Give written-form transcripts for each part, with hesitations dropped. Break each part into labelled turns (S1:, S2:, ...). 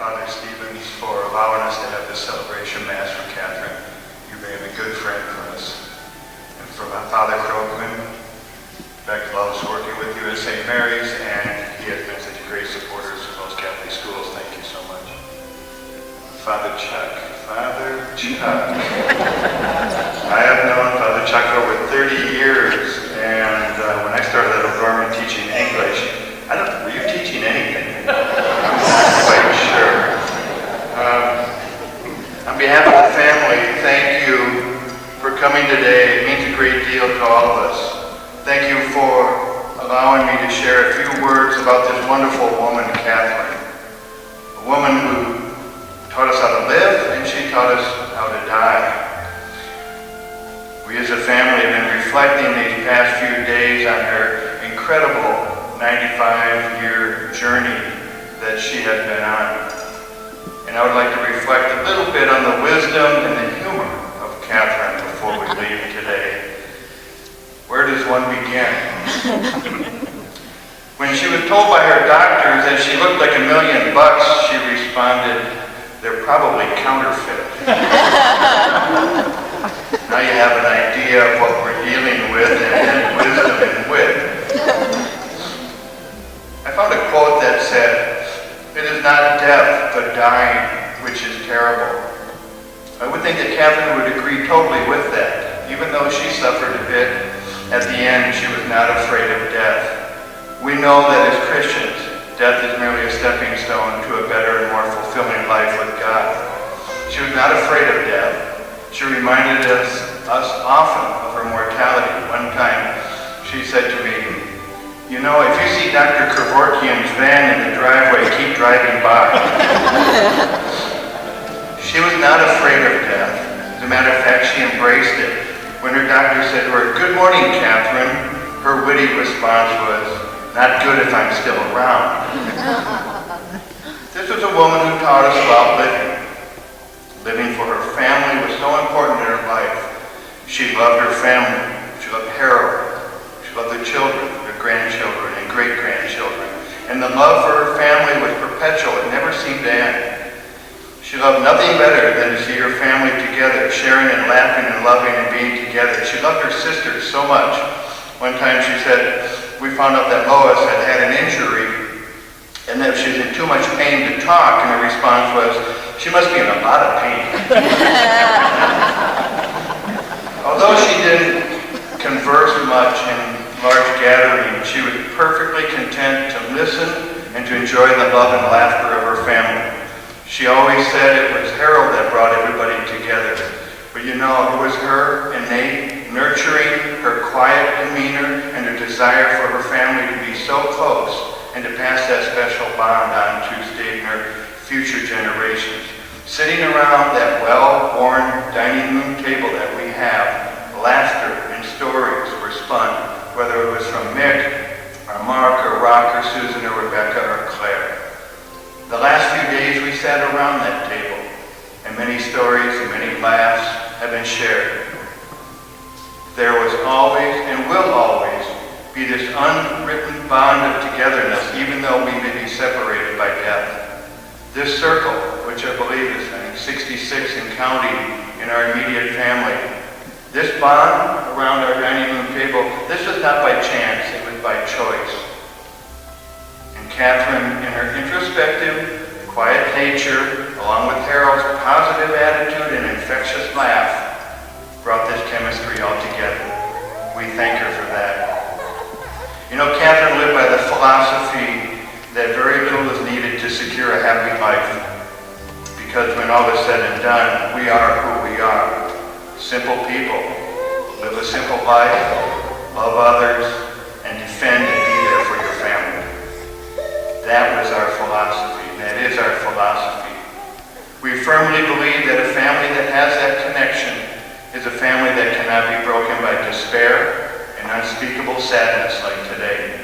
S1: Father Stevens for allowing us to have this celebration Mass for Kathryn. You've been a good friend for us. And for Father Krogman, Beck loves working with you at St. Mary's, and he has been such a great supporter of most Catholic schools. Thank you so much. Father Chuck. I have known Father Chuck over 30 years, and when I started at O'Gorman teaching English, were you teaching anything? I'm not quite sure. On behalf of the family, thank you for coming today. It means a great deal to all of us. Thank you for allowing me to share a few words about this wonderful woman, Kathryn. A woman who taught us how to live, and she taught us how to die. We as a family have been reflecting these past few days on her incredible 95-year journey that she has been on. And I would like to reflect a little bit on the wisdom and the humor of Kathryn before we leave today. Where does one begin? When she was told by her doctors that she looked like $1 million, she responded, "They're probably counterfeit." Now you have an idea of what we're dealing with and wisdom and wit. I found a quote that said, "It is not death, but dying, which is terrible." I would think that Kathryn would agree totally with that. Even though she suffered a bit, at the end she was not afraid of death. We know that as Christians, death is merely a stepping stone to a better and more fulfilling life with God. She was not afraid of death. She reminded us often of her mortality. One time she said to me, "You know, if you see Dr. Kevorkian's van in the driveway, keep driving by." She was not afraid of death. As a matter of fact, she embraced it. When her doctor said to her, "Good morning, Kathryn," her witty response was, "Not good if I'm still around." This was a woman who taught us about living. Living for her family was so important in her life. She loved her family. She loved Harold. She loved the children, her grandchildren, and great-grandchildren. And the love for her family was perpetual. It never seemed to end. She loved nothing better than to see her family together, sharing and laughing and loving and being together. She loved her sisters so much. One time she said, we found out that Lois had an injury and that she was in too much pain to talk, and her response was, "She must be in a lot of pain." Although she didn't converse much in large gatherings, she was perfectly content to listen and to enjoy the love and laughter of her family. She always said it was Harold that brought everybody together. But you know, it was her innate nurturing, her quiet demeanor, and her desire for her family to be so close and to pass that special bond on to Stoebner future generations. Sitting around that well-worn dining room table that we have, laughter and stories were spun, whether it was from Mick, or Mark, or Rock, or Susan, or Rebecca, or Claire. The last few days we sat around that table, and many stories and many laughs have been shared. There was always and will always be this unwritten bond of togetherness, even though we may be separated by death. This circle, which I believe is 66 and counting in our immediate family, this bond around our dining room table, this was not by chance, it was by choice. And Kathryn, in her introspective, quiet nature, along with Harold's positive attitude and infectious laugh, brought this chemistry all together. We thank her for that. You know, Kathryn lived by the philosophy that very little is needed to secure a happy life. Because when all is said and done, we are who we are. Simple people. Live a simple life, love others, and defend and be there for your family. That was our philosophy. That is our philosophy. We firmly believe that a family that has that connection is a family that cannot be broken by despair and unspeakable sadness like today.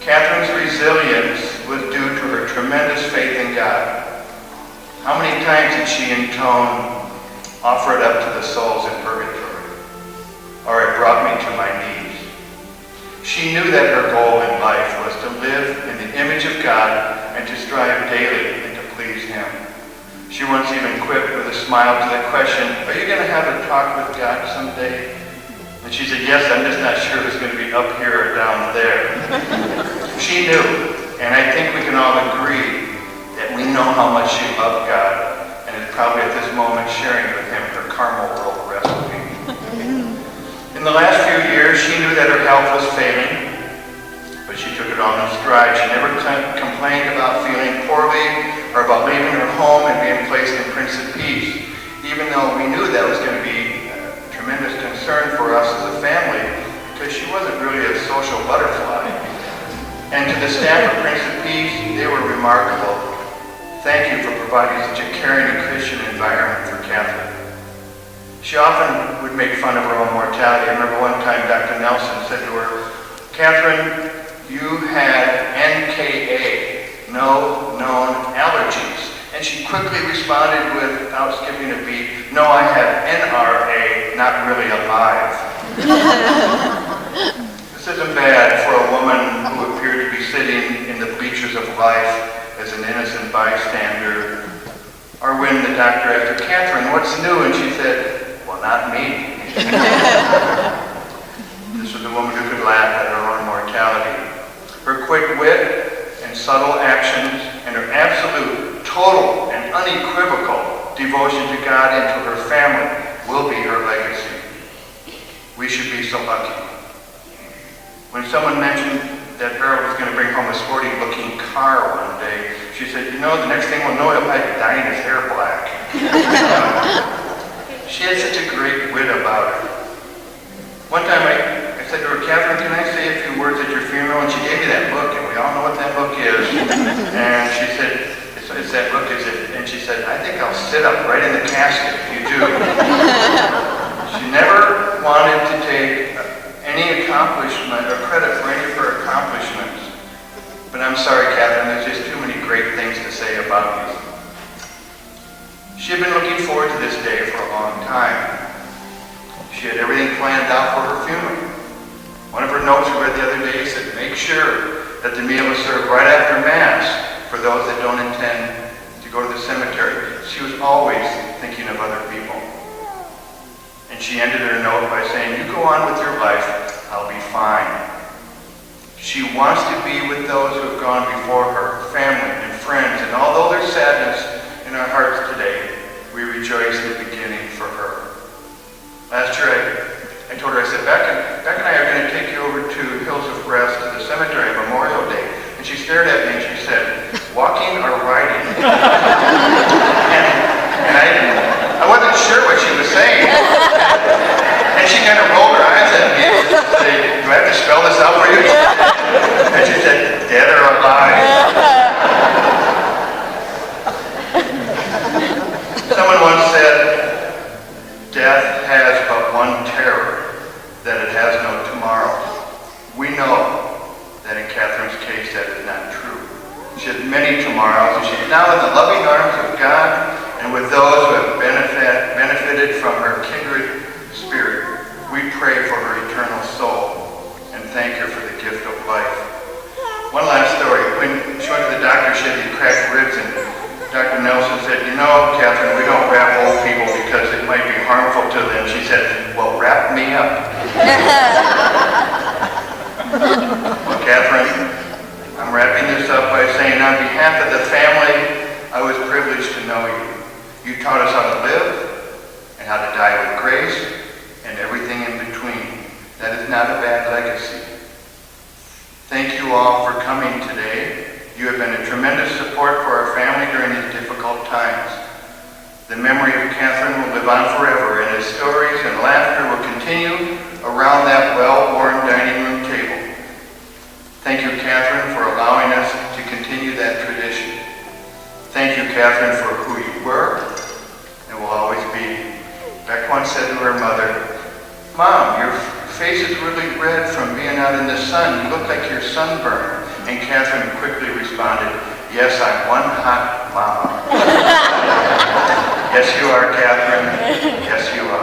S1: Kathryn's resilience was due to her tremendous faith in God. How many times did she intone, "Offer it up to the souls in purgatory," or "It brought me to my knees"? She knew that her goal in life was to live in the image of God and to strive daily and to please Him. She once even quipped with a smile to the question, "Are you going to have a talk with God someday?" And she said, "Yes, I'm just not sure if it's going to be up here or down there." She knew, and I think we can all agree, that we know how much she loved God, and is probably at this moment sharing with Him her caramel roll recipe. In the last few years, she knew that her health was failing, but she took it all in stride. She never complained about feeling poorly or about leaving her home and being placed in Prince of Peace, even though we knew that was going to be a tremendous concern for us as a family, because she wasn't really a social butterfly. And to the staff of Prince of Peace, they were remarkable. Thank you for providing such a caring and Christian environment for Kathryn. She often would make fun of her own mortality. I remember one time Dr. Nelson said to her, "Kathryn, you had NKA, no known allergies." And she quickly responded without skipping a beat, "No, I have NRA, not really alive." This isn't bad for a woman who appeared to be sitting in the bleachers of life as an innocent bystander. Or when the doctor asked her, "Kathryn, what's new?" And she said, "Well, not me." This was a woman who could laugh at her own mortality. Her quick wit and subtle actions and her absolute, total, and unequivocal devotion to God and to her family will be her legacy. We should be so lucky. When someone mentioned that Harold was going to bring home a sporty-looking car one day, she said, "You know, the next thing we'll know, he'll be dyeing his hair black." She had such a great wit about her. One time I said to her, "Kathryn, can I say a few words at your funeral?" And she gave me that book, and we all know what that book is. And she said, it's that book, is it? And she said, "I think I'll sit up right in the casket if you do." She never wanted to take any accomplishment or credit for any of her accomplishments. But I'm sorry, Kathryn, there's just too many great things to say about you. She had been looking forward to this day for a long time. She had everything planned out for her funeral. One of her notes I read the other day said, "Make sure that the meal is served right after Mass for those that don't intend to go to the cemetery." She was always thinking of other people. And she ended her note by saying, "You go on with your life, I'll be fine." She wants to be with those who have gone before her, family and friends, and although there's sadness in our hearts today, we rejoice in the beginning for her. Last year I told her, I said, Beck and I are going to take you over to Hills of Rest to the cemetery on Memorial Day. And she stared at me and she said, "Walking or riding?" and I wasn't sure what she was saying. And she kind of rolled her eyes at me and said, "Do I have to spell this out for you?" And she said, "Dead or alive?" Someone once said, "Death has but one terror, that it has no tomorrow." We know that in Kathryn's case that is not true. She has many tomorrows, and she's now in the loving arms of God and with those who have benefited from her kindred spirit. We pray for her eternal soul and thank her for the gift of life. One last story. When she went to the doctor, she had these cracked ribs, and Dr. Nelson said, "You know, Kathryn, we don't wrap old people because it might be harmful to them." She said, "Well, wrap me up." Well, Kathryn, I'm wrapping this up by saying on behalf of the family, I was privileged to know you. You taught us how to live and how to die with grace and everything in between. That is not a bad legacy. Thank you all for coming today. You have been a tremendous support for our family during these difficult times. The memory of Kathryn will live on forever, and his stories and laughter will continue around that well-worn dining room table. Thank you, Kathryn, for allowing us to continue that tradition. Thank you, Kathryn, for who you were and will always be. Beck once said to her mother, "Mom, your face is really red from being out in the sun. You look like you're sunburned." And Kathryn quickly responded, "Yes, I'm one hot mama." Yes, you are, Kathryn. Yes, you are.